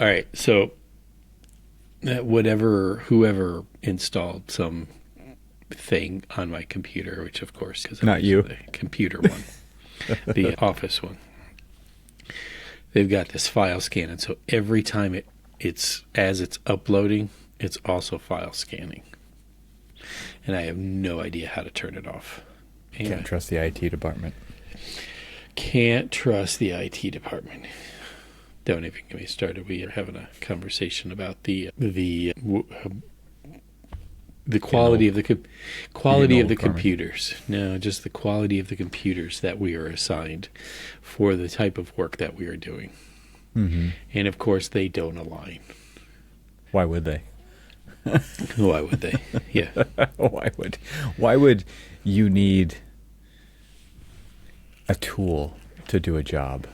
All right. So whoever installed some thing on my computer, which of course, because not you, the computer one, the office one, they've got this file scan, and so every time it's uploading, it's also file scanning, and I have no idea how to turn it off. Anyway, can't trust the IT department. Can't trust the IT department. Don't even get me started. We are having a conversation about the quality of the computers. No, just the quality of the computers that we are assigned for the type of work that we are doing. Mm-hmm. And of course, they don't align. Why would they? Why would they? Yeah. Why would you need a tool to do a job?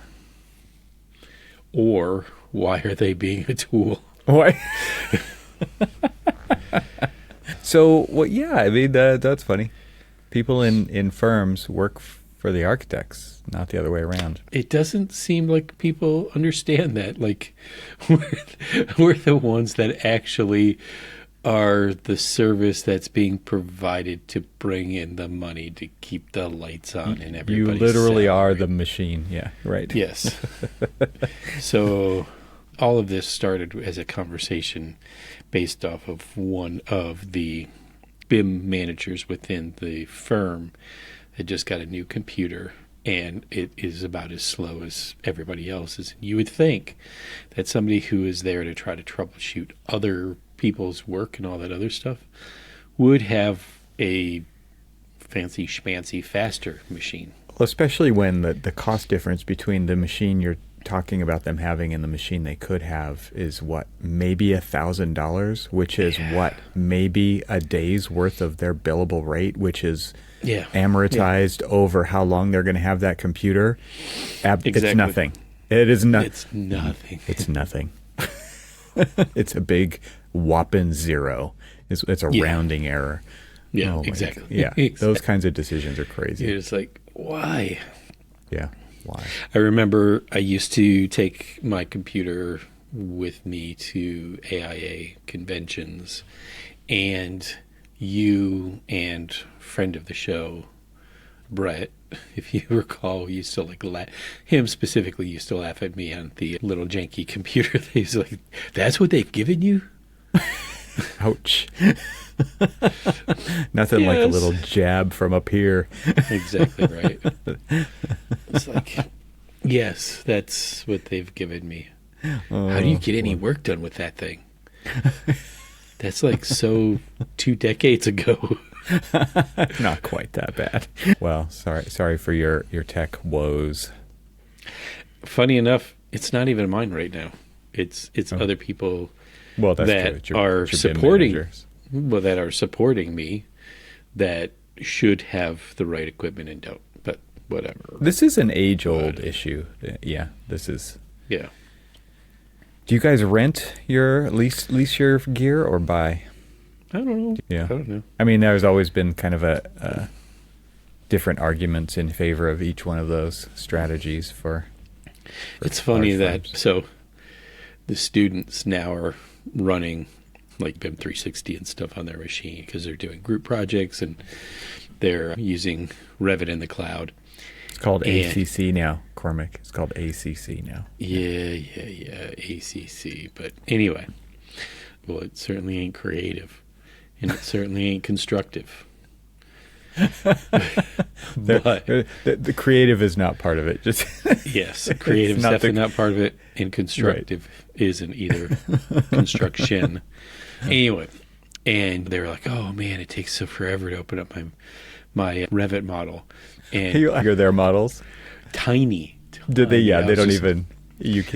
Or why are they being a tool? Why? So, well, yeah, I mean, that's funny. People in firms work for the architects, not the other way around. It doesn't seem like people understand that. Like, we're the ones that actually are the service that's being provided to bring in the money to keep the lights on and everybody's You literally salary. are the machine. Yeah, right. Yes. So all of this started as a conversation based off of one of the BIM managers within the firm that just got a new computer, and it is about as slow as everybody else's. And you would think that somebody who is there to try to troubleshoot other people's work and all that other stuff would have a fancy schmancy faster machine. Well, especially when the cost difference between the machine you're talking about them having and the machine they could have is what, maybe $1,000, which is what, maybe a day's worth of their billable rate, which is amortized over how long they're going to have that computer. Exactly. It's nothing. It is nothing. It's nothing. It's nothing. It's a big whopping zero. It's a rounding error. Yeah, exactly. Yeah, Exactly. Those kinds of decisions are crazy. It's like, why? Yeah, why? I remember I used to take my computer with me to AIA conventions, and you and friend of the show, Brett, if you recall, used to him specifically used to laugh at me on the little janky computer. He's like, "That's what they've given you?" Ouch. Nothing like a little jab from up here. Exactly right. It's like, yes, that's what they've given me. How do you get any work done with that thing? That's like 2 decades ago. Not quite that bad. Well, sorry for your tech woes. Funny enough, it's not even mine right now. It's other people that are supporting me that should have the right equipment and don't. But whatever. This is an age-old issue. Yeah, this is. Yeah. Do you guys rent lease your gear or buy? I don't know. Yeah. I don't know. I mean, there's always been kind of a different arguments in favor of each one of those strategies for it's funny that firms. So the students now are running like BIM 360 and stuff on their machine because they're doing group projects and they're using Revit in the cloud. It's called ACC now, Cormac. It's called ACC now. Yeah, ACC. But anyway, well, it certainly ain't creative, and it certainly ain't constructive. But the creative is not part of it. Just yes, creative is definitely not part of it, and constructive isn't either. Construction. Anyway, and they were like, "Oh man, it takes so forever to open up my Revit model." And you hear their models tiny. Did they? Yeah, they don't even.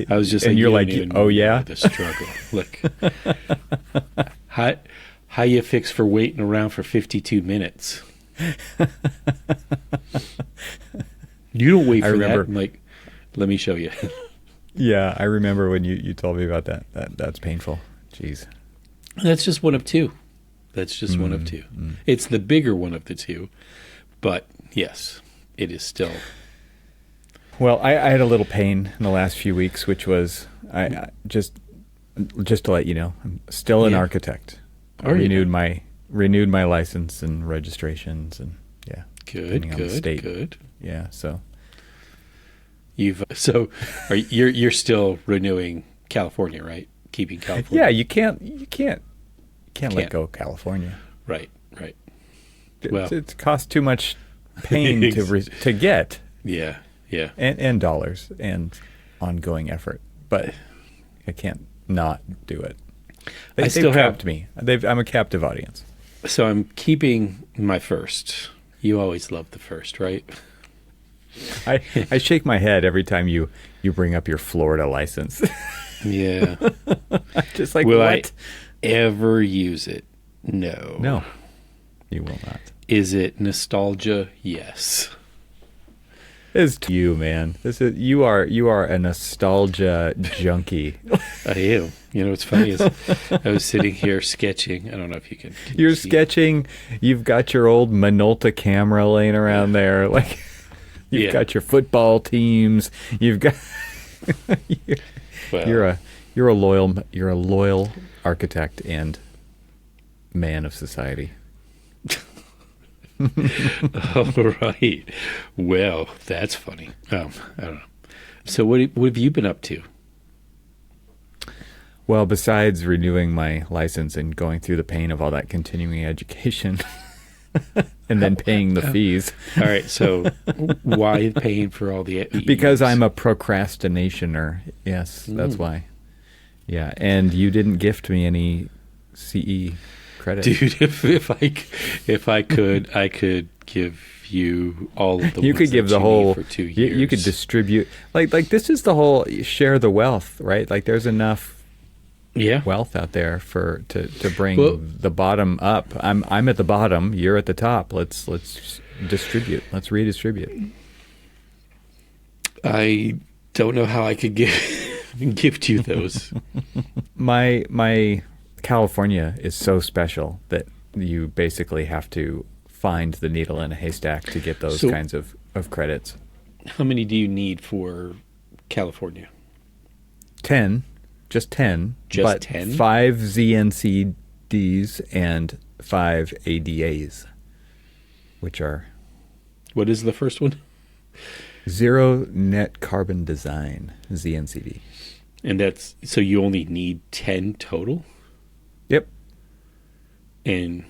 I was just and like, you're like, oh yeah, the struggle. Look, how you fix for waiting around for 52 minutes? You don't wait for that. I'm like, let me show you. Yeah, I remember when you told me about that. That's painful. Jeez. That's just one of two. One of two. It's the bigger one of the two, but yes, it is still. Well, I had a little pain in the last few weeks, which was I just just to let you know, I'm still an Yeah. architect. I Are you? renewed my license and registrations, and yeah, Good, depending on the good, state. good. Yeah, so You're still renewing California, right? Keeping California. yeah, you can't let go of California. Right. It, it costs too much pain to get, Yeah. and dollars and ongoing effort. But I can't not do it. They've capped me. I'm a captive audience. So I'm keeping my first. You always love the first, right? I shake my head every time you bring up your Florida license. Yeah. Just like, will what? I ever use it? No. No, you will not. Is it nostalgia? Yes. It's to you, man. You are a nostalgia junkie. I am. You know what's funny is I was sitting here sketching. I don't know if you can You're you see? sketching. You've got your old Minolta camera laying around there. Like you've got your football teams. You've got you're a loyal architect and man of society. All right. Well, that's funny. I don't know. So what have you been up to? Well, besides renewing my license and going through the pain of all that continuing education and then paying the fees. All right. So why paying for all the Because I'm a procrastinationer. Yes, that's why. Yeah, and you didn't gift me any CE credit. Dude, if I could, I could give you all of the You ones could give that the you whole need for 2 years. You could distribute like this is the whole share the wealth, right? Like there's enough wealth out there to bring the bottom up. I'm at the bottom, you're at the top. Let's distribute. Let's redistribute. I don't know how I could gift you those. My California is so special that you basically have to find the needle in a haystack to get those kinds of credits. How many do you need for California? 10. Just 10. Just but 10? 5 ZNCDs and 5 ADAs, which are... What is the first one? Zero Net Carbon Design, ZNCD. And that's... So you only need 10 total? Yep. And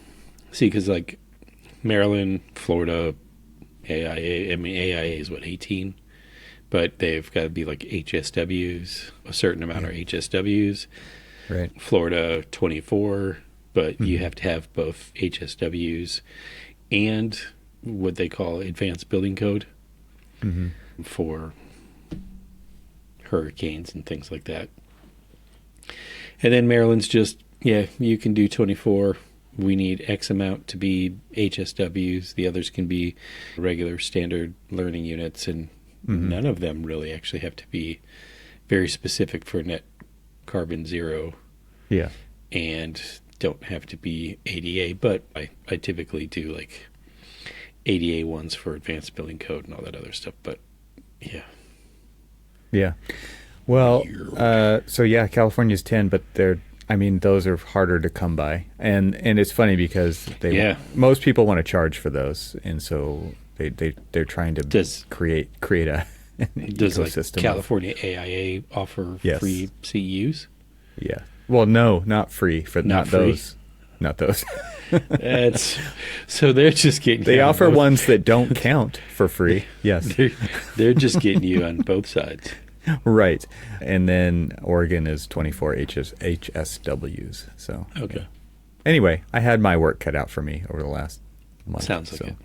see, because like Maryland, Florida, AIA, I mean, AIA is what, 18? But they've got to be like HSWs, a certain amount are HSWs. Right. Florida, 24, but you have to have both HSWs and what they call advanced building code for hurricanes and things like that. And then Maryland's just, you can do 24. We need X amount to be HSWs. The others can be regular standard learning units, and none of them really actually have to be very specific for net carbon zero. Yeah. And don't have to be ADA, but I typically do like ADA ones for advanced building code and all that other stuff. But yeah. Yeah. Well, California's 10, but those are harder to come by. And it's funny because most people want to charge for those, and so they're trying to create an ecosystem. Like California AIA offer free CEUs? Yeah. Well, no, not free for not those. Not those. So they're just getting. They offer ones that don't count for free. Yes. They're just getting you on both sides. Right. And then Oregon is 24 HSWs. So okay. Anyway, I had my work cut out for me over the last month. Sounds like it.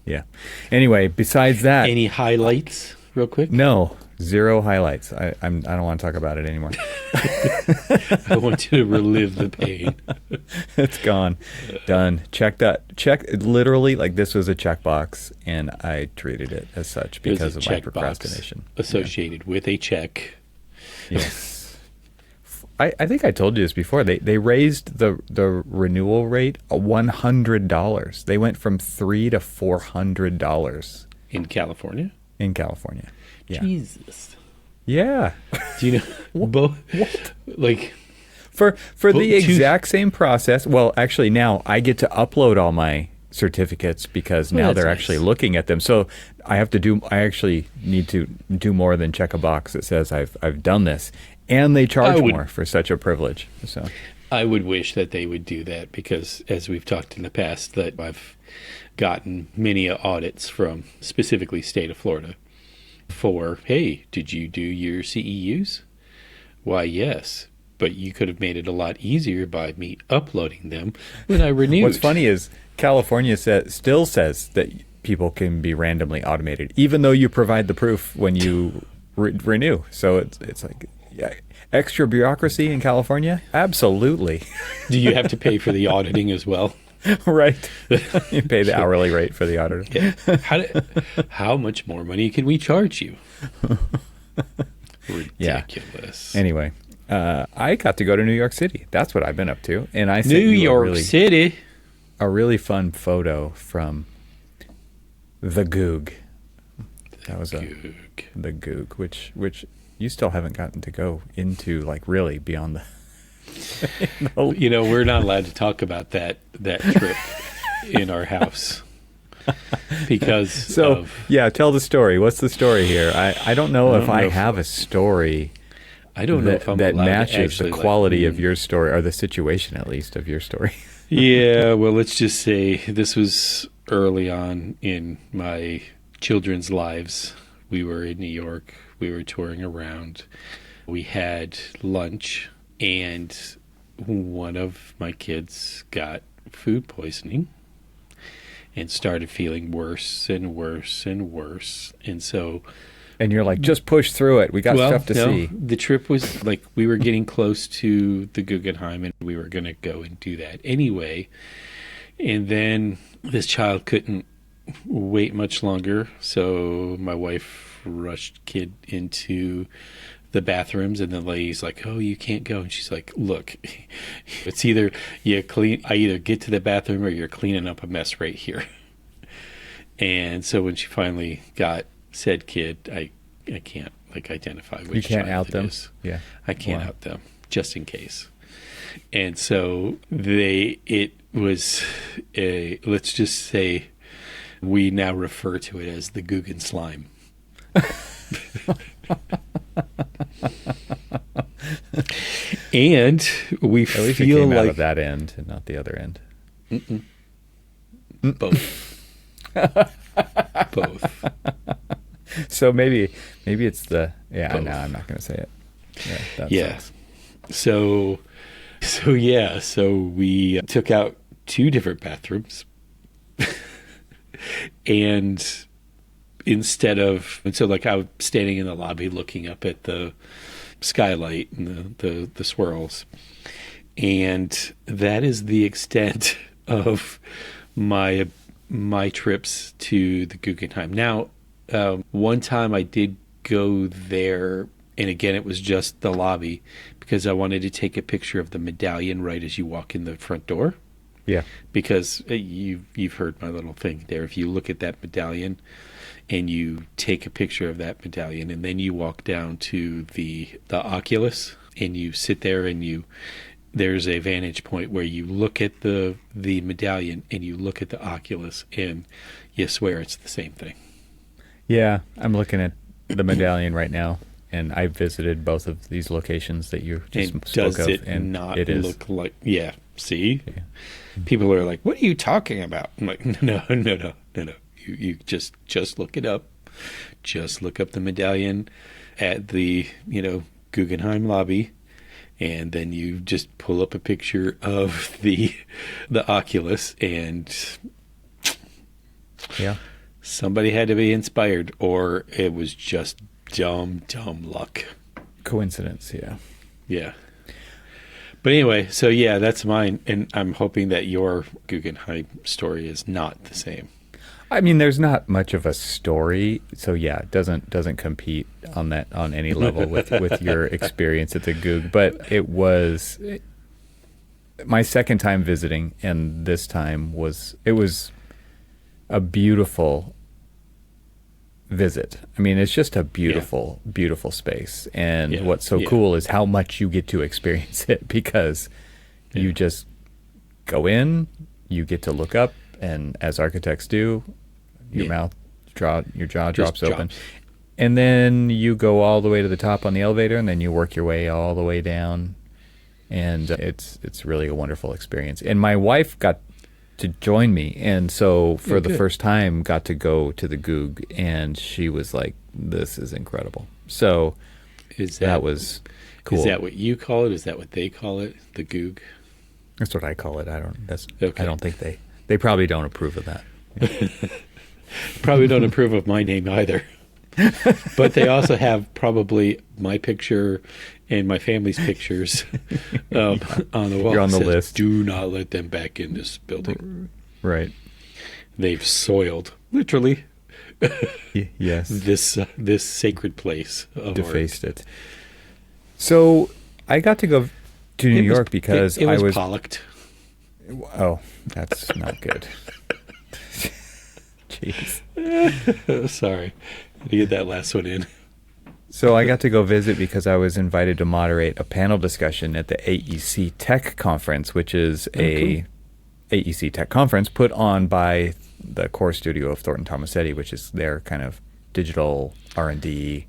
Yeah. Anyway, besides that, any highlights, real quick? No, zero highlights. I don't want to talk about it anymore. I want you to relive the pain. It's gone, done. Check literally, like this was a checkbox, and I treated it as such because of my procrastination. Associated with a check. Yes. I think I told you this before. They raised the renewal rate $100. They went from $300 to $400 in California. In California, yeah. Jesus. Yeah. Do you know both? What? Like, for the exact same process. Well, actually, now I get to upload all my certificates because now they're actually looking at them. So I actually need to do more than check a box that says I've done this, and they charge more for such a privilege. So I would wish that they would do that because, as we've talked in the past, that I've gotten many audits from specifically state of Florida for, hey, did you do your CEUs? Why, yes. But you could have made it a lot easier by me uploading them when I renewed. What's funny is California still says that people can be randomly automated, even though you provide the proof when you renew. So it's like, yeah, extra bureaucracy in California? Absolutely. Do you have to pay for the auditing as well? Right. You pay the hourly rate for the auditor. Yeah. How much more money can we charge you? Ridiculous. Yeah. Anyway. I got to go to New York City. That's what I've been up to. And I sent New York City. A really fun photo from the Goog. That was the Goog, which you still haven't gotten to go into, like, really beyond the. You know, we're not allowed to talk about that trip in our house because. Tell the story. What's the story here? I don't know if I have a story. I don't know if I'm that allowed matches to the quality of your story, or the situation at least of your story. Yeah, well, let's just say this was early on in my children's lives. We were in New York. We were touring around. We had lunch, and one of my kids got food poisoning and started feeling worse and worse and worse. And so... And you're like, just push through it. We got stuff to see. The trip was like, we were getting close to the Guggenheim, and we were going to go and do that anyway. And then this child couldn't wait much longer, so my wife rushed kid into the bathrooms, and the lady's like, oh, you can't go. And she's like, look, it's either I either get to the bathroom or you're cleaning up a mess right here. And so when she finally got said kid, I can't identify which. You can't out them. Is. Yeah, I can't out them just in case. And so it was let's just say we now refer to it as the Guggen slime. And we at least feel it came like out of that end and not the other end. Both. Both. So maybe it's the both. No, I'm not going to say it. Yeah. So we took out 2 different bathrooms, and so like I was standing in the lobby looking up at the skylight and the swirls, and that is the extent of my trips to the Guggenheim. Now, one time I did go there, and again, it was just the lobby because I wanted to take a picture of the medallion right as you walk in the front door. Yeah. Because you've heard my little thing there. If you look at that medallion and you take a picture of that medallion, and then you walk down to the Oculus and you sit there, and there's a vantage point where you look at the medallion and you look at the Oculus, and you swear it's the same thing. Yeah, I'm looking at the medallion right now, and I visited both of these locations that you just spoke of. Does it not look like? Yeah. See, people are like, "What are you talking about?" I'm like, "No. You just look it up. Just look up the medallion at the Guggenheim lobby." And then you just pull up a picture of the Oculus, and somebody had to be inspired, or it was just dumb luck. Coincidence, yeah. Yeah. But anyway, so yeah, that's mine, and I'm hoping that your Guggenheim story is not the same. I mean, there's not much of a story, so yeah, it doesn't compete on any level with your experience at the Goog. But it was my second time visiting, and this time was a beautiful visit. I mean, it's just a beautiful, beautiful space. And what's so cool is how much you get to experience it, because you just go in, you get to look up, and as architects do, your jaw drops open. And then you go all the way to the top on the elevator, and then you work your way all the way down. And it's really a wonderful experience. And my wife got to join me, and so for the first time got to go to the Goog, and she was like, this is incredible. So that was cool. Is that what you call it? Is that what they call it, the Goog? That's what I call it. I don't think they probably don't approve of that. Probably don't approve of my name either. But they also have probably my picture and my family's pictures on the wall. You're on the list. Do not let them back in this building. Right. They've soiled, literally, yes, this sacred place of defaced art. It. So I got to go to New York because it was I was pollocked. Oh, that's not good. Jeez. Sorry. To get that last one in. So I got to go visit because I was invited to moderate a panel discussion at the AEC Tech conference, which is a AEC Tech conference put on by the core studio of Thornton Tomasetti, which is their kind of digital R&D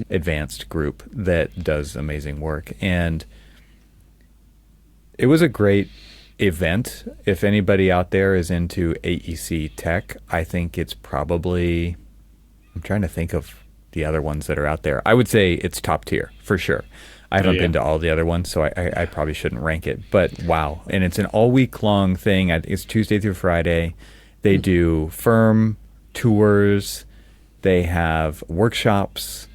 advanced group that does amazing work. And it was a great event. If anybody out there is into AEC Tech, I think it's probably... I'm trying to think of the other ones that are out there. I would say it's top tier for sure. I haven't been to all the other ones, so I probably shouldn't rank it. But wow. And it's an all-week-long thing. It's Tuesday through Friday. They do firm tours. They have workshops.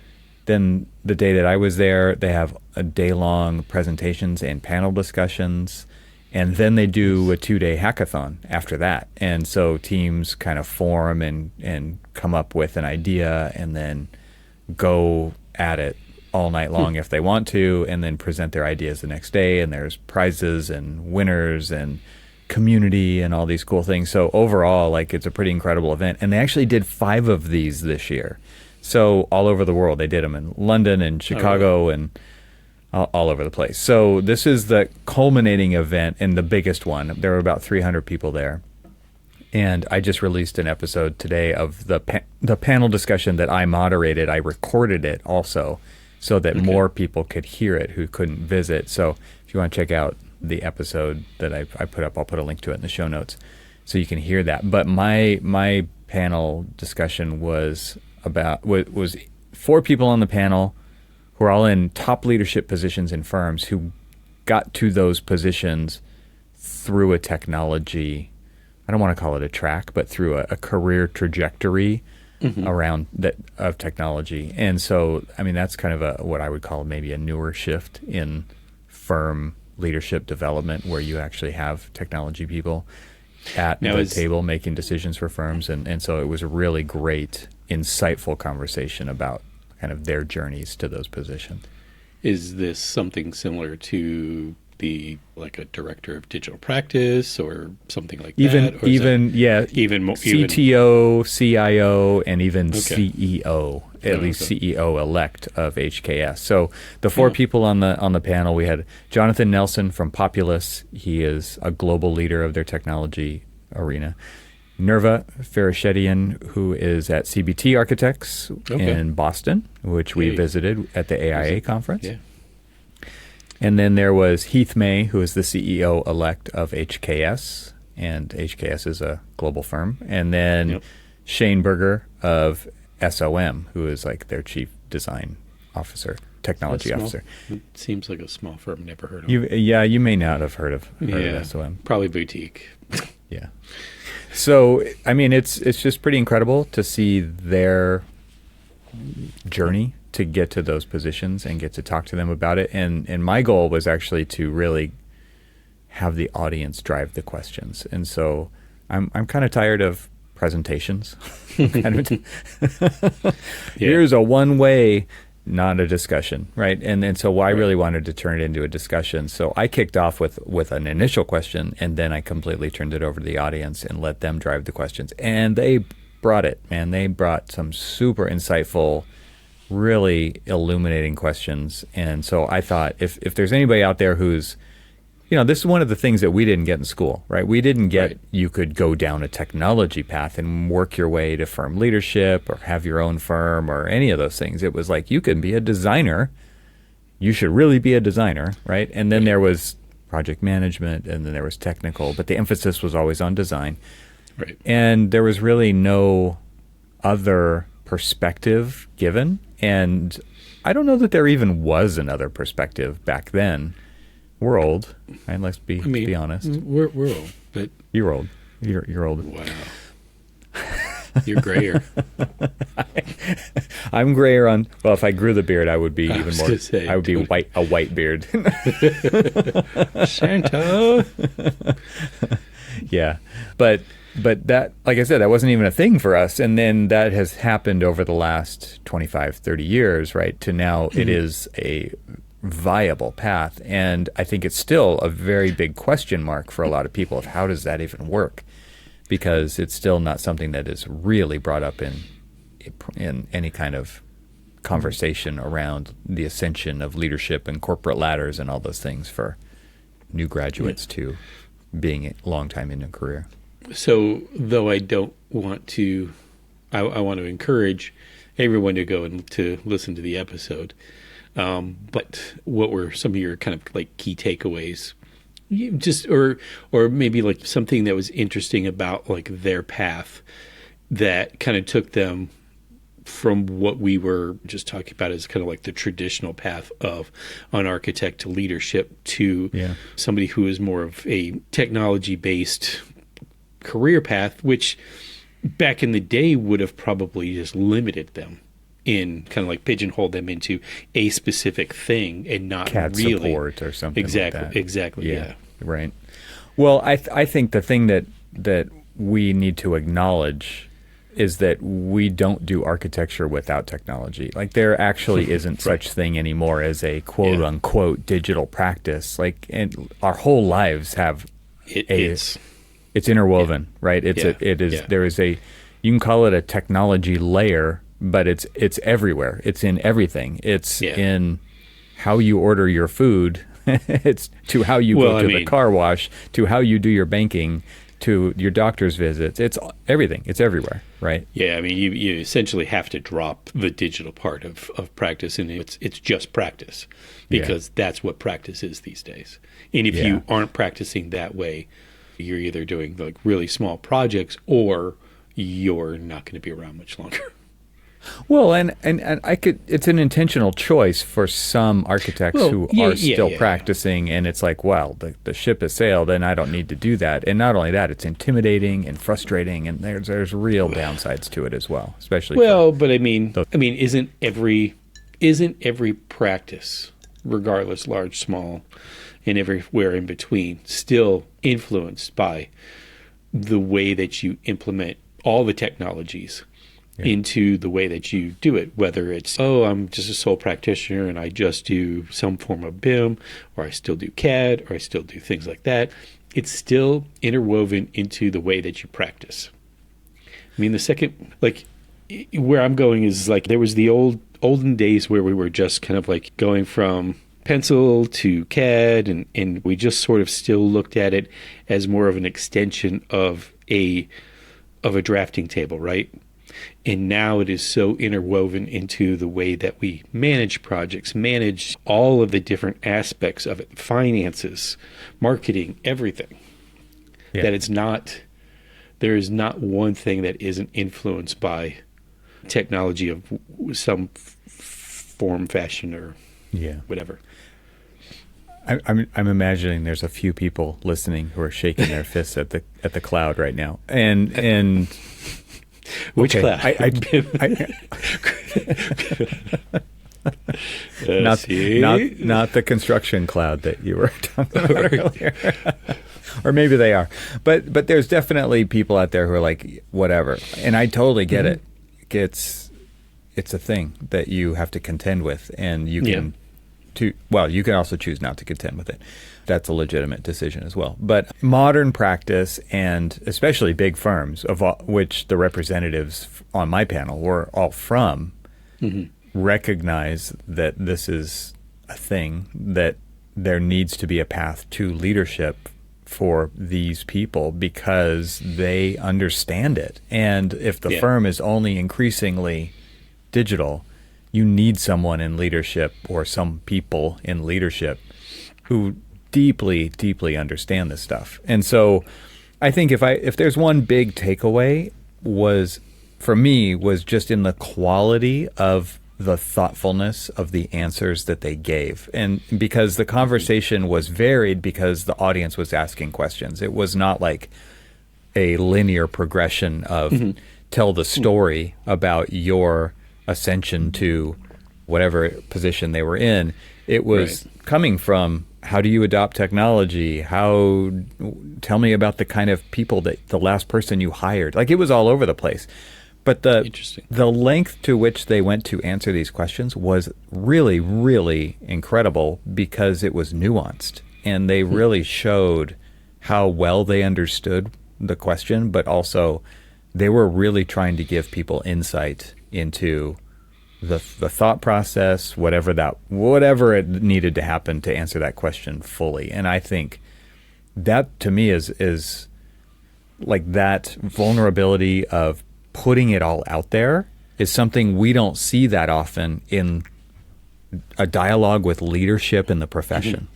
Then the day that I was there, they have a day-long presentations and panel discussions. And then they do a 2-day hackathon after that. And so teams kind of form and come up with an idea and then go at it all night long if they want to, and then present their ideas the next day. And there's prizes and winners and community and all these cool things. So overall, like, it's a pretty incredible event. And they actually did 5 of these this year. So all over the world. They did them in London and Chicago and all over the place. So this is the culminating event and the biggest one. There were about 300 people there. And I just released an episode today of the panel discussion that I moderated. I recorded it also so that more people could hear it who couldn't visit. So if you want to check out the episode that I put up, I'll put a link to it in the show notes so you can hear that. But my panel discussion was 4 people on the panel who are all in top leadership positions in firms who got to those positions through a technology, I don't want to call it a track, but through a career trajectory around that of technology. And so, I mean, that's kind of what I would call maybe a newer shift in firm leadership development, where you actually have technology people at the table making decisions for firms. And so it was a really great, insightful conversation about kind of their journeys to those positions. Is this something similar to like a director of digital practice or something like that? Even more, CTO, CIO, and even CEO, at least CEO elect of HKS. So the 4 people on the panel, we had Jonathan Nelson from Populous. He is a global leader of their technology arena. Nirva Fereshetian, who is at CBT Architects in Boston, which we visited at the AIA conference. Yeah. And then there was Heath May, who is the CEO-elect of HKS, and HKS is a global firm. And then Shane Berger of SOM, who is like their chief design officer, technology officer. It seems like a small firm. Never heard of it. You may not have heard of SOM. Probably boutique. Yeah. So, I mean, it's just pretty incredible to see their journey to get to those positions and get to talk to them about it. And my goal was actually to really have the audience drive the questions. And so I'm kind of tired of presentations. Here's a one way, not a discussion, right? And so I really wanted to turn it into a discussion. So I kicked off with an initial question, and then I completely turned it over to the audience and let them drive the questions. And they brought it, man. They brought some super insightful, really illuminating questions. And so I thought if there's anybody out there who's, this is one of the things that we didn't get in school, right? We didn't get you could go down a technology path and work your way to firm leadership or have your own firm or any of those things. It was like you can be a designer. You should really be a designer, right? And then there was project management, and then there was technical, but the emphasis was always on design. Right. And there was really no other perspective given. And I don't know that there even was another perspective back then. We're old, right? Let's be honest. We're old, but you're old. You're old. Wow. You're grayer. I'm grayer on. Well, if I grew the beard, I would be even more. I would be a white beard. Santa. Yeah, but that, like I said, that wasn't even a thing for us. And then that has happened over the last 25, 30 years, right? To now, it is a viable path, and I think it's still a very big question mark for a lot of people of how does that even work, because it's still not something that is really brought up in any kind of conversation around the ascension of leadership and corporate ladders and all those things for new graduates to being a long time in a career. So though I don't want to, I want to encourage everyone to go and to listen to the episode. But what were some of your kind of like key takeaways? Or maybe like something that was interesting about like their path that kind of took them from what we were just talking about as kind of like the traditional path of an architect to leadership to somebody who is more of a technology-based career path, which back in the day would have probably just limited them in kind of like pigeonhole them into a specific thing and not CAD really support or something exactly like that. Exactly. Yeah. Right. Well, I think the thing that we need to acknowledge is that we don't do architecture without technology. Like there actually isn't such thing anymore as a quote unquote digital practice. Like, and our whole lives have it's interwoven, right? There is a, you can call it a technology layer, but it's everywhere. It's in everything. It's in how you order your food. It's to how you go to the car wash, to how you do your banking, to your doctor's visits. It's everything. It's everywhere, right? Yeah, I mean, you essentially have to drop the digital part of practice, and it's just practice, because that's what practice is these days. And if you aren't practicing that way, you're either doing like really small projects or you're not going to be around much longer. Well, and it's an intentional choice for some architects who are still practicing, and it's like, well, the ship has sailed, and I don't need to do that. And not only that, it's intimidating and frustrating, and there's real downsides to it as well, especially. Well, but I mean, isn't every practice, regardless, large, small, and everywhere in between, still influenced by the way that you implement all the technologies into the way that you do it, whether it's, I'm just a sole practitioner and I just do some form of BIM, or I still do CAD, or I still do things like that. It's still interwoven into the way that you practice. I mean, the second, like, where I'm going is like there was the olden days where we were just kind of like going from pencil to CAD, and we just sort of still looked at it as more of an extension of a drafting table, right? And now it is so interwoven into the way that we manage projects, manage all of the different aspects of it, finances, marketing, everything, that there is not one thing that isn't influenced by technology of some form, fashion, or whatever. I'm imagining there's a few people listening who are shaking their fists at the cloud right now, and which cloud? Not the construction cloud that you were talking about earlier. Or maybe they are, but there's definitely people out there who are like, whatever, and I totally get it. It's a thing that you have to contend with, and you can well, you can also choose not to contend with it. That's a legitimate decision as well. But modern practice, and especially big firms, which the representatives on my panel were all from, recognize that this is a thing, that there needs to be a path to leadership for these people because they understand it. And if the firm is only increasingly digital, you need someone in leadership or some people in leadership who deeply, deeply understand this stuff. And so I think if there's one big takeaway for me was just in the quality of the thoughtfulness of the answers that they gave. And because the conversation was varied because the audience was asking questions. It was not like a linear progression of tell the story about your ascension to whatever position they were in. It was coming from, how do you adopt technology? Tell me about the kind of people that the last person you hired. Like, it was all over the place. But the length to which they went to answer these questions was really, really incredible because it was nuanced. And they really showed how well they understood the question, but also they were really trying to give people insight into the thought process, whatever it needed to happen to answer that question fully. And I think that, to me, is like that vulnerability of putting it all out there is something we don't see that often in a dialogue with leadership in the profession.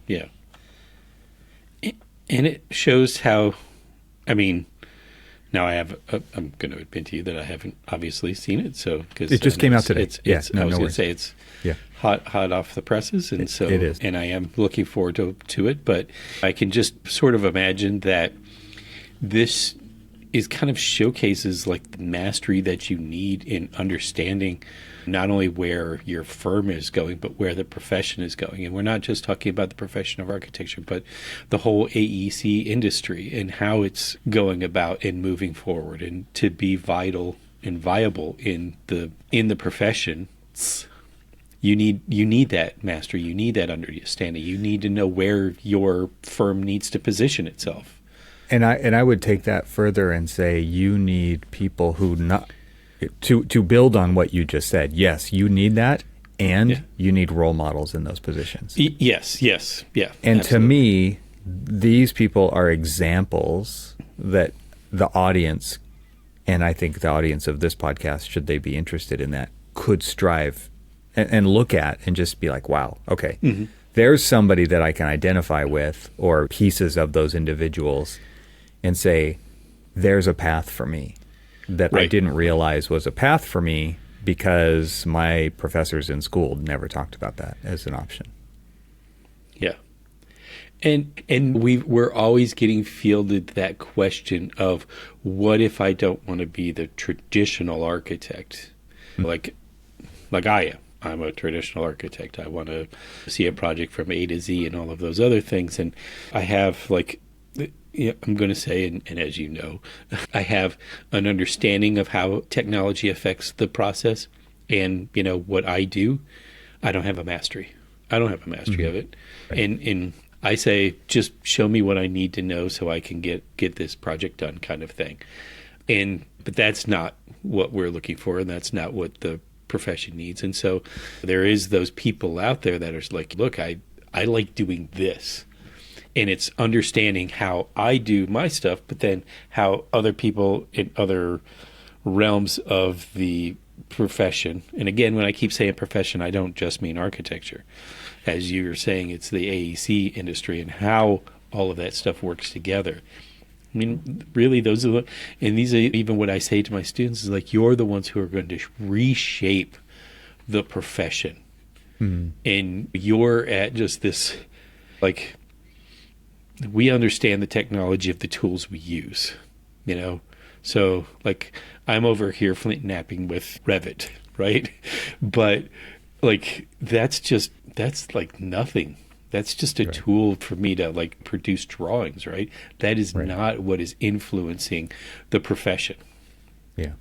Yeah. And it shows how, I mean, now I'm going to admit to you that I haven't obviously seen it. So, because it just came out today. I was going to say it's hot off the presses. And so, it is. And I am looking forward to it, but I can just sort of imagine that this is kind of showcases like the mastery that you need in understanding not only where your firm is going, but where the profession is going. And we're not just talking about the profession of architecture, but the whole AEC industry and how it's going about and moving forward. And to be vital and viable in the profession, you need that mastery. You need that understanding. You need to know where your firm needs to position itself. And I would take that further and say you need people who to build on what you just said. Yes, you need that, and you need role models in those positions. Yes, yeah. And absolutely. To me, these people are examples that the audience, and I think the audience of this podcast, should they be interested in that, could strive and look at and just be like, wow, okay, there's somebody that I can identify with, or pieces of those individuals, and say, there's a path for me that I didn't realize was a path for me because my professors in school never talked about that as an option. Yeah. And we're always getting fielded that question of, what if I don't want to be the traditional architect? Like I am. I'm a traditional architect. I want to see a project from A to Z and all of those other things. And I have I'm going to say, and as you know, I have an understanding of how technology affects the process. And, what I do, I don't have a mastery. I don't have a mastery of it. Right. And I say, just show me what I need to know so I can get this project done, kind of thing. But that's not what we're looking for, and that's not what the profession needs. And so there is those people out there that are like, look, I like doing this. And it's understanding how I do my stuff, but then how other people in other realms of the profession. And again, when I keep saying profession, I don't just mean architecture. As you were saying, it's the AEC industry and how all of that stuff works together. I mean, really, those are and these are even what I say to my students is like, you're the ones who are going to reshape the profession. And you're at just this, like, we understand the technology of the tools we use, So, like, I'm over here flint napping with Revit, right? But, like, that's like nothing. That's just a tool for me to, like, produce drawings, right? That is not what is influencing the profession. Yeah.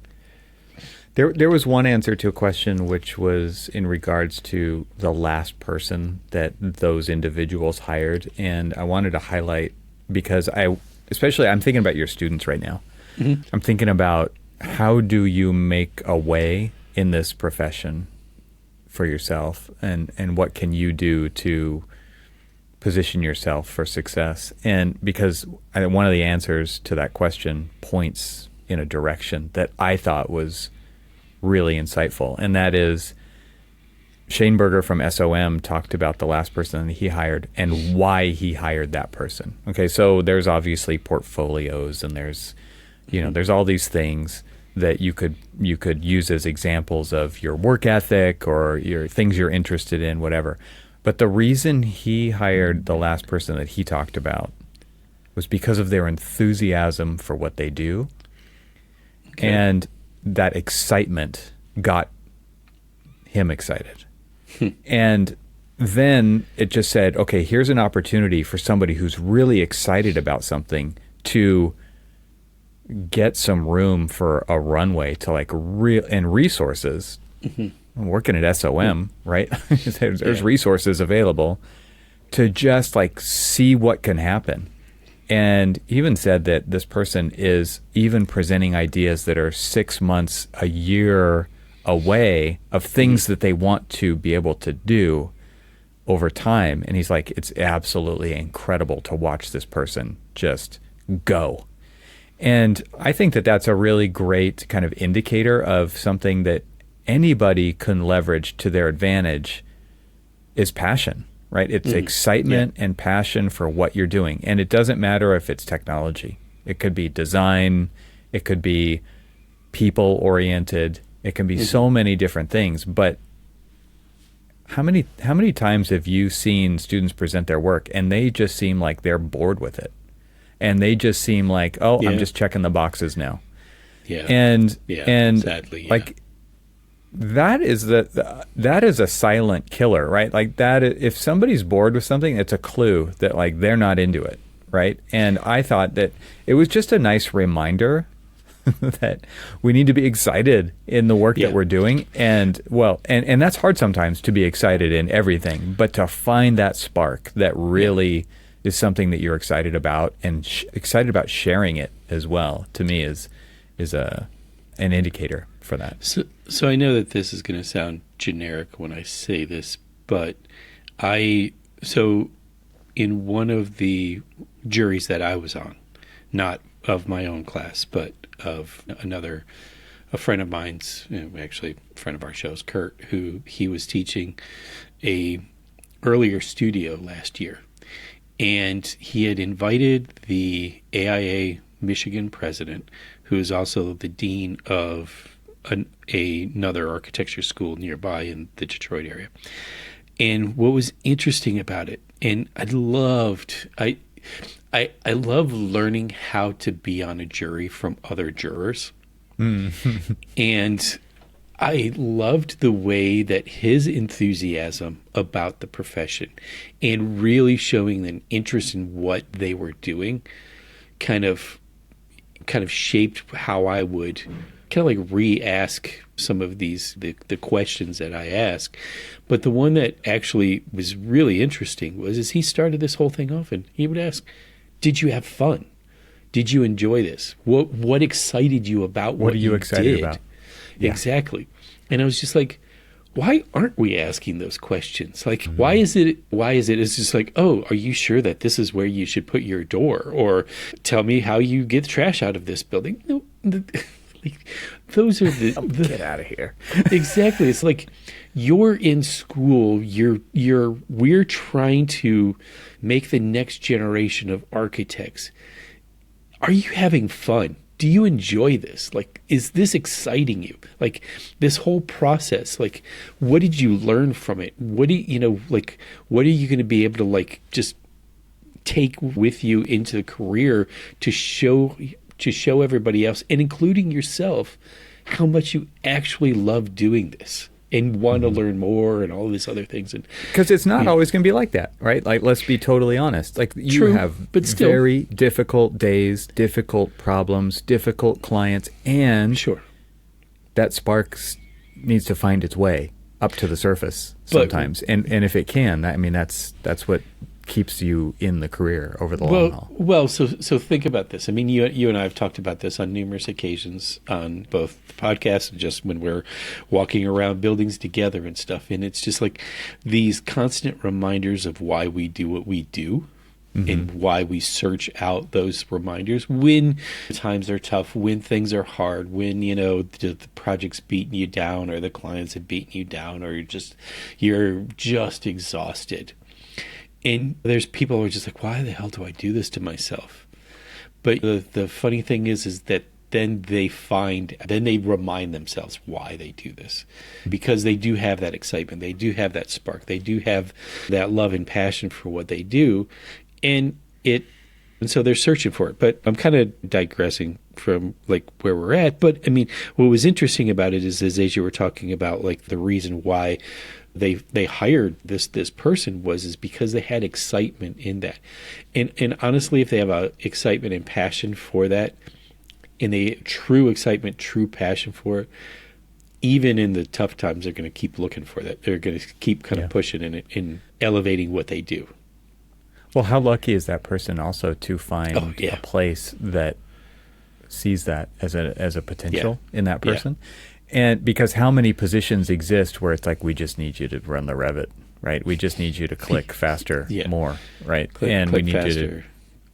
There was one answer to a question which was in regards to the last person that those individuals hired, and I wanted to highlight because I'm thinking about your students right now. Mm-hmm. I'm thinking about how do you make a way in this profession for yourself, and what can you do to position yourself for success? And because one of the answers to that question points in a direction that I thought was really insightful, and that is Shane Berger from SOM talked about the last person that he hired and why he hired that person. Okay, so there's obviously portfolios, and there's there's all these things that you could use as examples of your work ethic or your things you're interested in, whatever. But the reason he hired the last person that he talked about was because of their enthusiasm for what they do. Okay. And that excitement got him excited. And then it just said, okay, here's an opportunity for somebody who's really excited about something to get some room for a runway to and resources. Mm-hmm. I'm working at SOM, right? there's resources available to just see what can happen. And even said that this person is even presenting ideas that are 6 months, a year away of things that they want to be able to do over time. And he's like, it's absolutely incredible to watch this person just go. And I think that that's a really great kind of indicator of something that anybody can leverage to their advantage is passion. Right? It's excitement and passion for what you're doing. And it doesn't matter if it's technology. It could be design. It could be people-oriented. It can be so many different things. But how many times have you seen students present their work and they just seem like they're bored with it? And they just seem like, I'm just checking the boxes now. Yeah. And sadly, that is a silent killer, right? Like that, if somebody's bored with something, it's a clue that they're not into it, right? And I thought that it was just a nice reminder that we need to be excited in the work that we're doing, and that's hard sometimes to be excited in everything, but to find that spark that really is something that you're excited about and excited about sharing it as well. To me, is an indicator for that. So I know that this is going to sound generic when I say this, but in one of the juries that I was on, not of my own class, but of a friend of mine's, actually a friend of our show's, Kurt, who he was teaching a earlier studio last year. And he had invited the AIA Michigan president, who is also the dean of another architecture school nearby in the Detroit area. And what was interesting about it, and I love learning how to be on a jury from other jurors. And I loved the way that his enthusiasm about the profession and really showing an interest in what they were doing kind of shaped how I would kind of re-ask some of the questions that I ask. But the one that actually was really interesting was he started this whole thing off and he would ask, did you have fun? Did you enjoy this? What excited you about what you excited did? About? Yeah. Exactly. And I was just like, why aren't we asking those questions? Why is it it's just like, oh, are you sure that this is where you should put your door? Or tell me how you get the trash out of this building. No, those are the get out of here. Exactly. It's like you're in school, we're trying to make the next generation of architects. Are you having fun? Do you enjoy this? Is this exciting you? This whole process, what did you learn from it? What do what are you going to be able to just take with you into the career to show everybody else, and including yourself, how much you actually love doing this and want to learn more and all these other things. And because it's not always going to be like that, right? Let's be totally honest. You True, have but still, very difficult days, difficult problems, difficult clients, and that needs to find its way up to the surface sometimes. And if it can, I mean, that's what keeps you in the career over the long haul. Well, so think about this. I mean, you and I have talked about this on numerous occasions on both the podcast and just when we're walking around buildings together and stuff. And it's just like these constant reminders of why we do what we do. Mm-hmm. And why we search out those reminders when times are tough, when things are hard, when, the project's beating you down or the clients have beaten you down or you're just exhausted. And there's people who are just like, why the hell do I do this to myself? But the funny thing is that then they remind themselves why they do this, because they do have that excitement. They do have that spark. They do have that love and passion for what they do. And so they're searching for it. But I'm kind of digressing from like where we're at. But I mean, what was interesting about it is as you were talking about like the reason why they hired this person is because they had excitement in that. And honestly, if they have a excitement and passion for that, and they true excitement, true passion for it, even in the tough times, they're going to keep looking for that. They're going to keep kind of pushing in elevating what they do. Well, how lucky is that person also to find a place that sees that as a potential in that person? Yeah. And because how many positions exist where it's like, we just need you to run the Revit, right? We just need you to click faster, more, right? Click we need faster.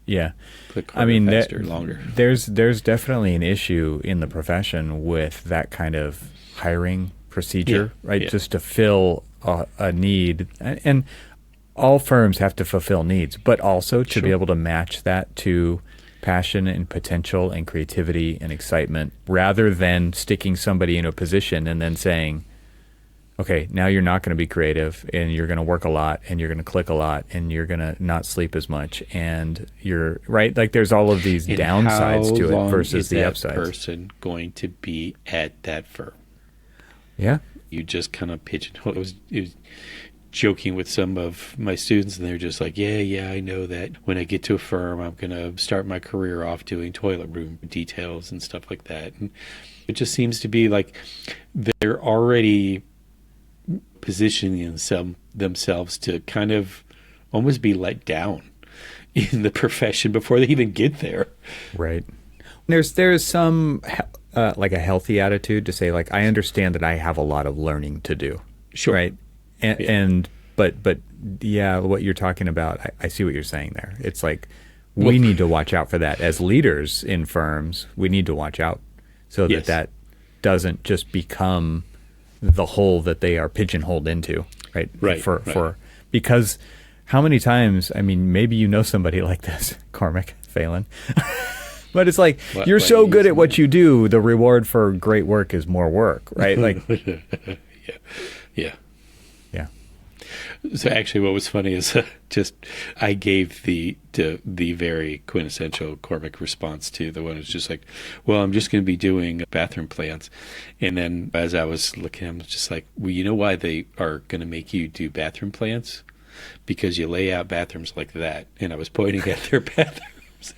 you to, click harder, faster, longer. There's definitely an issue in the profession with that kind of hiring procedure, right? Yeah. Just to fill a need. And all firms have to fulfill needs, but also to be able to match that to passion and potential and creativity and excitement, rather than sticking somebody in a position and then saying, okay, now you're not going to be creative and you're going to work a lot and you're going to click a lot and you're going to not sleep as much and you're right. Like there's all of these downsides to it versus the upsides. How long is that person going to be at that firm? Yeah. You just kind of pigeonhole. It was joking with some of my students, and they're just like, yeah, I know that when I get to a firm, I'm going to start my career off doing toilet room details and stuff like that. And it just seems to be like they're already positioning themselves to kind of almost be let down in the profession before they even get there. Right. There's some like a healthy attitude to say, like, I understand that I have a lot of learning to do. Sure. Right. But yeah, what you're talking about, I see what you're saying there. It's like we need to watch out for that as leaders in firms. We need to watch out so that doesn't just become the hole that they are pigeonholed into, right? For because how many times? I mean, maybe you know somebody like this, Cormac Phalen. But it's like, you're so good at what you do, the reward for great work is more work, right? Like, yeah. Yeah. So actually, what was funny is I gave the very quintessential Cormac response to the one who's just like, well, I'm just going to be doing bathroom plans. And then as I was looking, I'm just like, well, you know why they are going to make you do bathroom plans? Because you lay out bathrooms like that. And I was pointing at their bathrooms.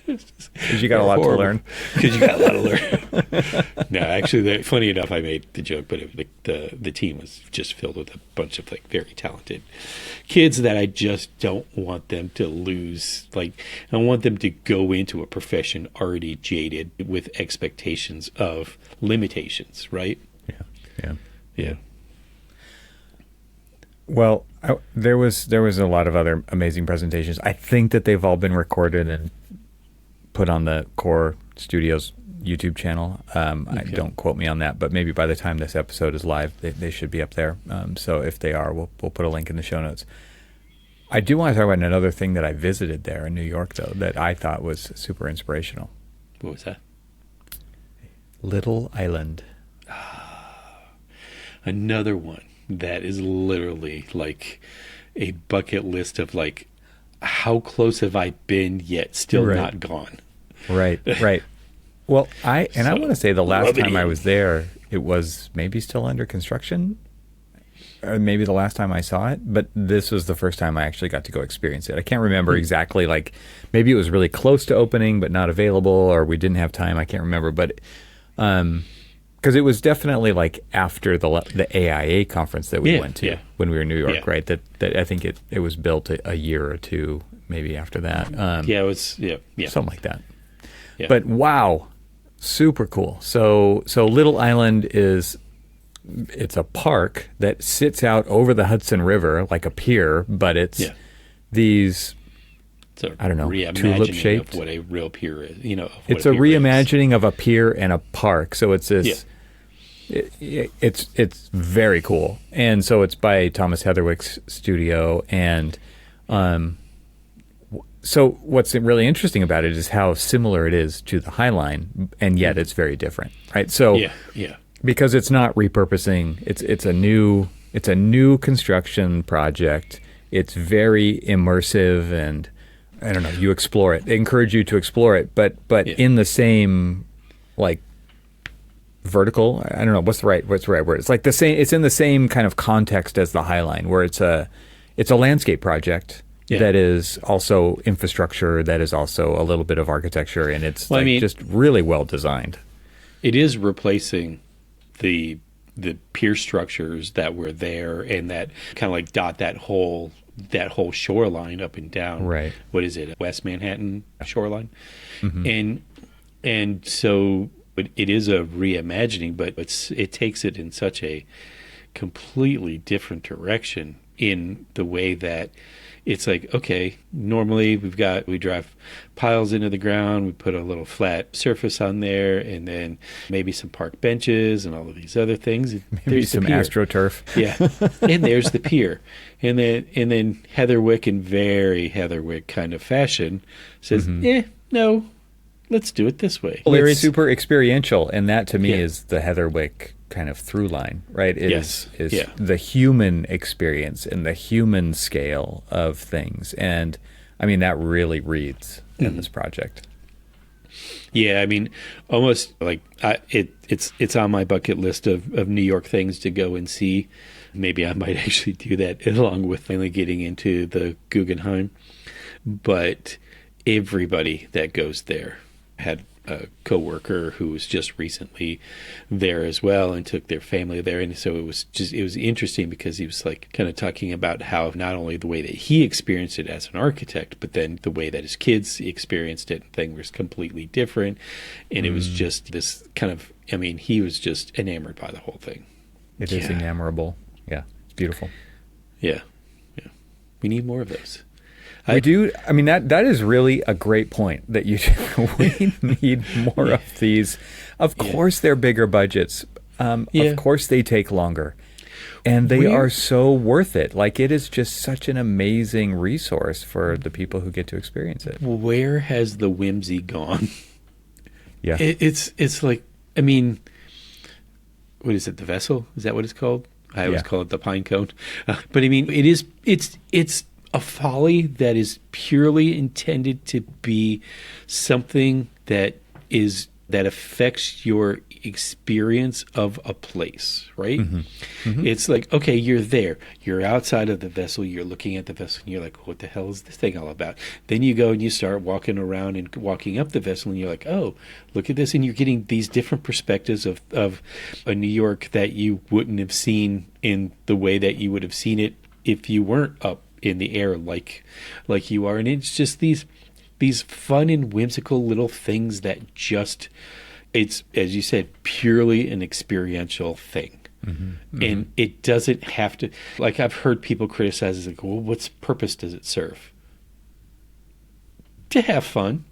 Because you got a lot to learn. Because you got a lot to learn. No, actually, funny enough, I made the joke, but the team was just filled with a bunch of like very talented kids that I just don't want them to lose. Like, I want them to go into a profession already jaded with expectations of limitations, right? Yeah. Well, there was a lot of other amazing presentations. I think that they've all been recorded and put on the Core Studios YouTube channel. Don't quote me on that, but maybe by the time this episode is live, they should be up there. So if they are, we'll put a link in the show notes. I do want to talk about another thing that I visited there in New York, though, that I thought was super inspirational. What was that? Little Island. Another one that is literally like a bucket list of like, how close have I been yet still not gone? Right. Well, I want to say the last time I was there, it was maybe still under construction, or maybe the last time I saw it, but this was the first time I actually got to go experience it. I can't remember exactly, like maybe it was really close to opening but not available, or we didn't have time. I can't remember, but Because it was definitely like after the AIA conference that we went to when we were in New York, right? That I think it was built a year or two maybe after that. It was something like that. Yeah. But wow, super cool. So Little Island it's a park that sits out over the Hudson River like a pier, but it's these. I don't know, tulip shaped. Of what a real pier is, It's a reimagining of a pier and a park. So it's this. It's very cool, and so it's by Thomas Heatherwick's studio, and so what's really interesting about it is how similar it is to the Highline, and yet it's very different, right? So because it's not repurposing, it's a new construction project. It's very immersive and. I don't know. You explore it. They encourage you to explore it, but in the same like vertical. I don't know what's the right word. It's like the same. It's in the same kind of context as the Highline, where it's a landscape project that is also infrastructure, that is also a little bit of architecture, and it's just really well designed. It is replacing the pier structures that were there and that kind of like dot that whole shoreline up and down. Right. What is it? West Manhattan shoreline. Mm-hmm. And so it is a reimagining, but it takes it in such a completely different direction in the way that it's like, okay, normally we drive piles into the ground, we put a little flat surface on there, and then maybe some park benches and all of these other things. Maybe some AstroTurf. And there's the pier. And then Heatherwick, in very Heatherwick kind of fashion, says, no, let's do it this way. Well, it's super experiential, and that to me is the Heatherwick kind of through line, right? Is the human experience and the human scale of things. And I mean, that really reads in this project. Yeah, I mean, almost like it's on my bucket list of New York things to go and see. Maybe I might actually do that along with finally getting into the Guggenheim. But everybody that goes there had a coworker who was just recently there as well and took their family there. And so it was interesting because he was like kind of talking about how not only the way that he experienced it as an architect, but then the way that his kids experienced it, thing was completely different. And it was just this kind of, I mean, he was just enamored by the whole thing. It is enamorable. Yeah. It's beautiful. Yeah. We need more of those. We do. I mean, that is really a great point that we need more of these. Of course, they're bigger budgets. Of course, they take longer. And they are so worth it. Like, it is just such an amazing resource for the people who get to experience it. Where has the whimsy gone? Yeah. It's like, I mean, what is it, the vessel? Is that what it's called? I always call it the pine cone. But I mean, it's a folly that is purely intended to be something that affects your experience of a place, right? It's like, okay, you're there, you're outside of the vessel, you're looking at the vessel, and you're like, what the hell is this thing all about? Then you go and you start walking around and walking up the vessel, and you're like, oh, look at this, and you're getting these different perspectives of a New York that you wouldn't have seen in the way that you would have seen it if you weren't up in the air like you are. And it's just these fun and whimsical little things that just, it's, as you said, purely an experiential thing. And it doesn't have to, like, I've heard people criticize, like, well, what's purpose does it serve? To have fun.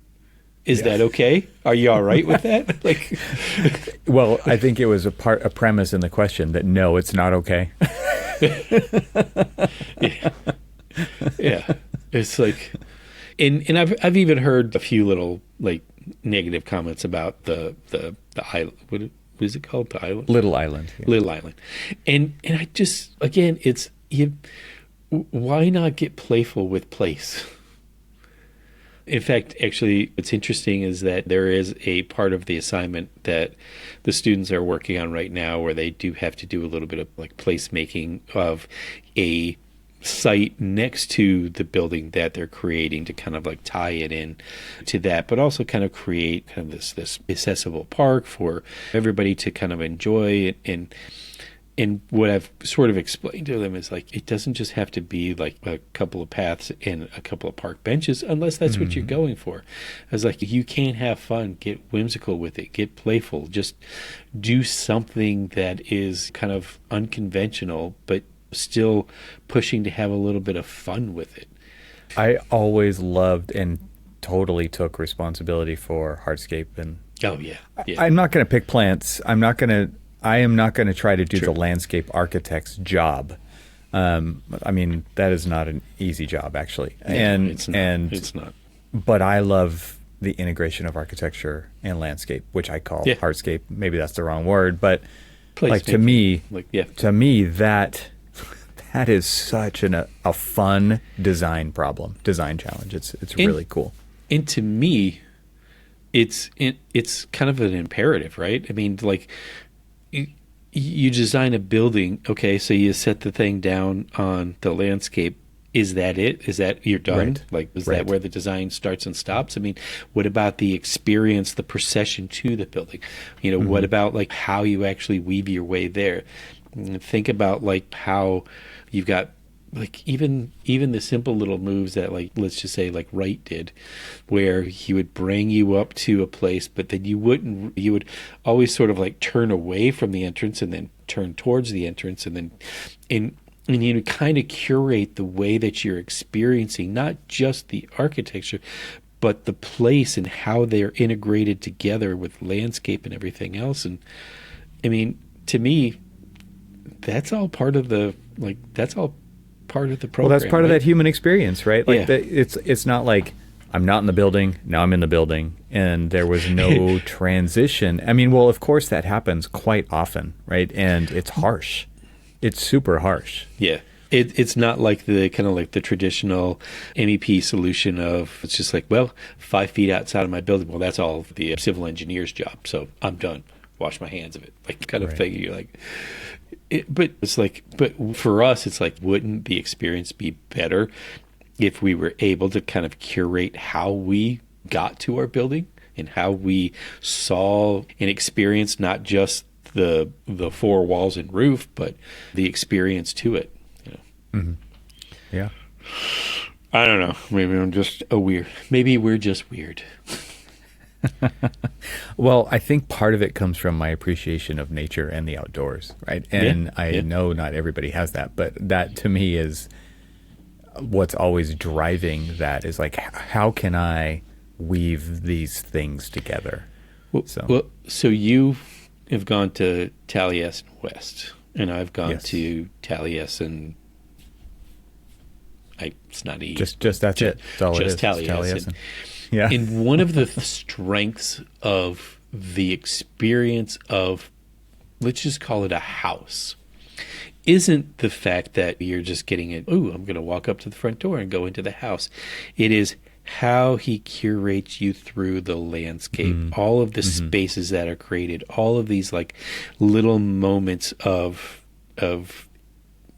Is that okay? Are you all right with that? Like, well, I think it was a premise in the question that no, it's not okay. Yeah, it's like, and I've even heard a few little like negative comments about the island. What is it called? The island? Little Island. Yeah. Little Island, and I just, again, it's why not get playful with place? In fact, actually, what's interesting is that there is a part of the assignment that the students are working on right now where they do have to do a little bit of like placemaking of a site next to the building that they're creating to kind of like tie it in to that, but also kind of create kind of this accessible park for everybody to kind of enjoy. And what I've sort of explained to them is like, it doesn't just have to be like a couple of paths and a couple of park benches, unless that's what you're going for. I was like, you can have fun, get whimsical with it, get playful, just do something that is kind of unconventional, but still pushing to have a little bit of fun with it. I always loved and totally took responsibility for hardscape. And Oh, yeah. I'm not going to pick plants. I am not going to try to do the landscape architect's job. I mean, that is not an easy job, actually. No, it's not. But I love the integration of architecture and landscape, which I call hardscape. Maybe that's the wrong word, but like to me, that is such a fun design challenge. It's really cool. And to me, it's kind of an imperative, right? I mean, like, you design a building, okay, so you set the thing down on the landscape. Is that it? Is that you're done? Right. Like, is that where the design starts and stops? I mean, what about the experience, the procession to the building? You know, what about like how you actually weave your way there? Think about like how you've got like even the simple little moves that, like, let's just say like Wright did, where he would bring you up to a place, but then you would always sort of like turn away from the entrance and then turn towards the entrance, and then and you kind of curate the way that you're experiencing not just the architecture, but the place and how they're integrated together with landscape and everything else. And I mean, to me, that's all part of the program. Well, that's part of that human experience, right? Like Yeah. it's not like I'm not in the building, now I'm in the building, and there was no transition. I mean, well, of course that happens quite often, right? And it's harsh. It's super harsh. Yeah. It's not like the kind of like the traditional MEP solution of it's just like, well, 5 feet outside of my building. Well, that's all the civil engineer's job. So I'm done. Wash my hands of it. Like kind of thing. You're like, but it's like, but for us, it's like, wouldn't the experience be better if we were able to kind of curate how we got to our building and how we saw and experienced not just the four walls and roof, but the experience to it. You know? Yeah. I don't know. Maybe we're just weird. Well, I think part of it comes from my appreciation of nature and the outdoors, right? And I know not everybody has that, but that to me is what's always driving that, is like, how can I weave these things together? So you have gone to Taliesin West, and I've gone to Taliesin. It's not easy. Just that's it. That's all just it is. Taliesin. Yeah. And one of the strengths of the experience of, let's just call it a house, isn't the fact that you're just getting it, I'm going to walk up to the front door and go into the house. It is how he curates you through the landscape, all of the spaces that are created, all of these like little moments of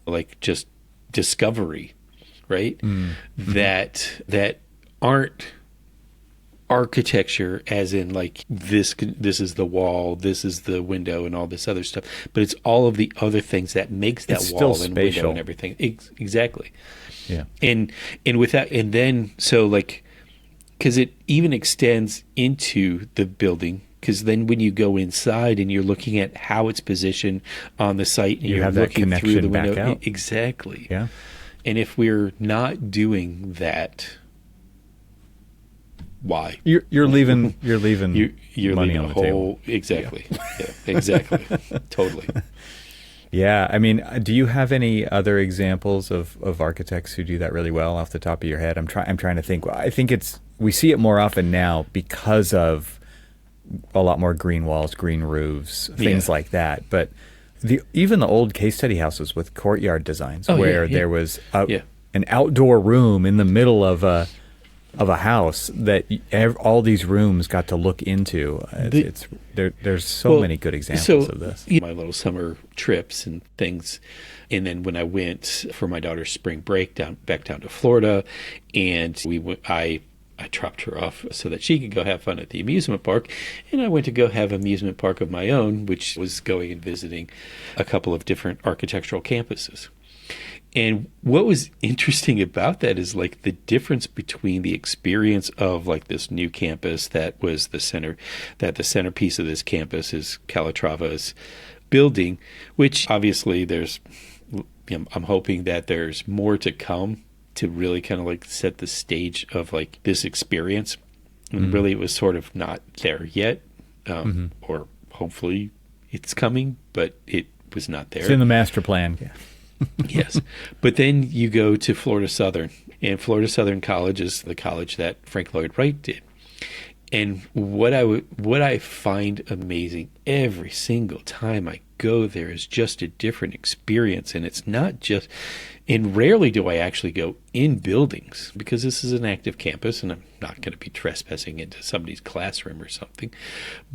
like just discovery, right? That aren't architecture, as in like this is the wall, this is the window, and all this other stuff, but it's all of the other things that makes that it's wall still and spatial. window and everything. Exactly. Yeah. And with that, and then so like, because it even extends into the building, because then when you go inside and you're looking at how it's positioned on the site, and you you're have that looking through connection the window, back out. Exactly. Yeah. And if we're not doing that, why? You're leaving you're money leaving on a the whole table. exactly. Yeah, exactly. Totally. Yeah, I mean, do you have any other examples of architects who do that really well off the top of your head? I'm trying to think. I think we see it more often now because of a lot more green walls, green roofs, things like that. But even the old case study houses with courtyard designs, where there was an outdoor room in the middle of a of a house that all these rooms got to look into. There's so many good examples of this. My little summer trips and things. And then when I went for my daughter's spring break back down to Florida, and I dropped her off so that she could go have fun at the amusement park. And I went to go have amusement park of my own, which was going and visiting a couple of different architectural campuses. And what was interesting about that is like the difference between the experience of like this new campus that was the centerpiece of this campus is Calatrava's building, which obviously I'm hoping that there's more to come to really kind of like set the stage of like this experience. And really it was sort of not there yet, or hopefully it's coming, but it was not there. It's in the master plan. Yeah. Yes. But then you go to Florida Southern, and Florida Southern College is the college that Frank Lloyd Wright did. And what I find amazing every single time I go there is just a different experience. And it's not just, and rarely do I actually go in buildings, because this is an active campus and I'm not going to be trespassing into somebody's classroom or something,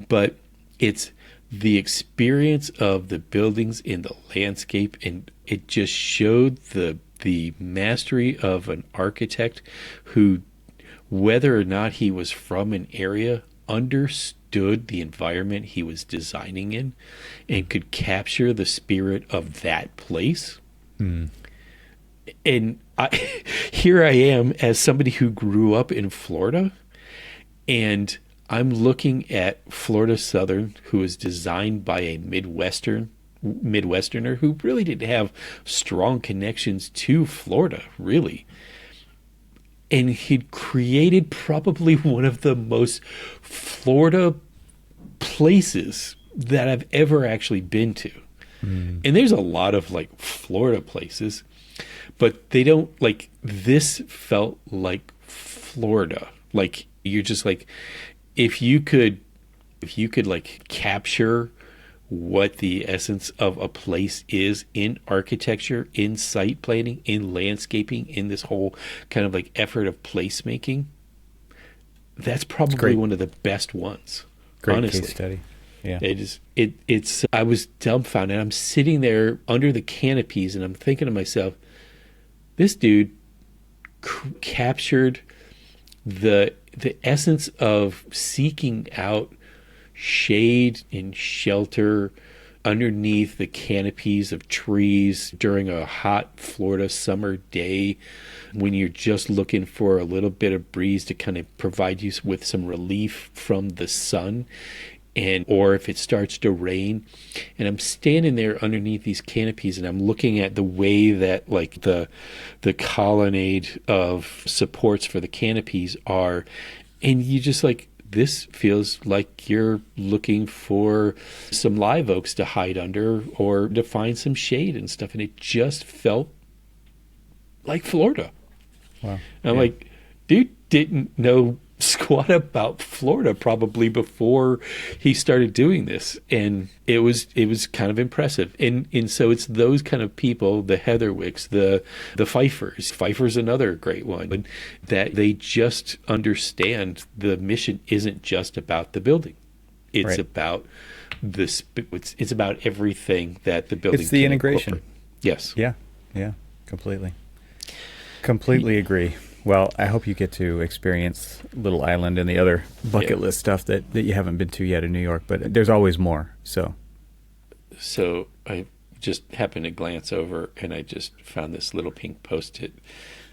but it's the experience of the buildings in the landscape, and it just showed the mastery of an architect who, whether or not he was from an area, understood the environment he was designing in and could capture the spirit of that place. And here I am as somebody who grew up in Florida, and I'm looking at Florida Southern, who was designed by a Midwesterner who really didn't have strong connections to Florida, really. And he'd created probably one of the most Florida places that I've ever actually been to. And there's a lot of like Florida places, but they don't, like, this felt like Florida. Like, you're just like, if you could like capture what the essence of a place is in architecture, in site planning, in landscaping, in this whole kind of like effort of placemaking, that's probably one of the best ones. Great honestly. Case study. Yeah. It's I was dumbfounded. I'm sitting there under the canopies and I'm thinking to myself, this dude captured the essence of seeking out shade and shelter underneath the canopies of trees during a hot Florida summer day, when you're just looking for a little bit of breeze to kind of provide you with some relief from the sun, or if it starts to rain. And I'm standing there underneath these canopies and I'm looking at the way that like the colonnade of supports for the canopies are, and you just like, this feels like you're looking for some live oaks to hide under or to find some shade and stuff. And it just felt like Florida. Wow. And I'm like, dude didn't know squat about Florida probably before he started doing this. And it was kind of impressive. And so it's those kind of people, the Heatherwicks, the Pfeiffers. Pfeiffer's another great one, that they just understand the mission isn't just about the building. It's about it's about everything that the building. It's the integration. Yes. Yeah. Completely agree. Well, I hope you get to experience Little Island and the other bucket list stuff that you haven't been to yet in New York, but there's always more. So I just happened to glance over and I just found this little pink Post-it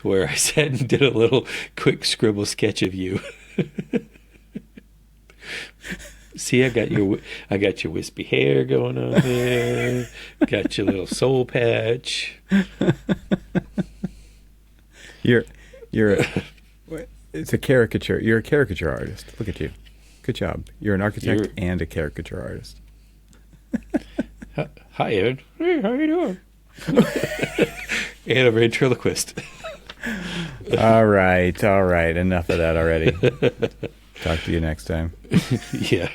where I sat and did a little quick scribble sketch of you. See, I got your wispy hair going on there. Got your little soul patch. It's a caricature. You're a caricature artist. Look at you. Good job. You're an architect and a caricature artist. Hi, Ed. Hey, how you doing? And a ventriloquist. All right. Enough of that already. Talk to you next time. Yeah.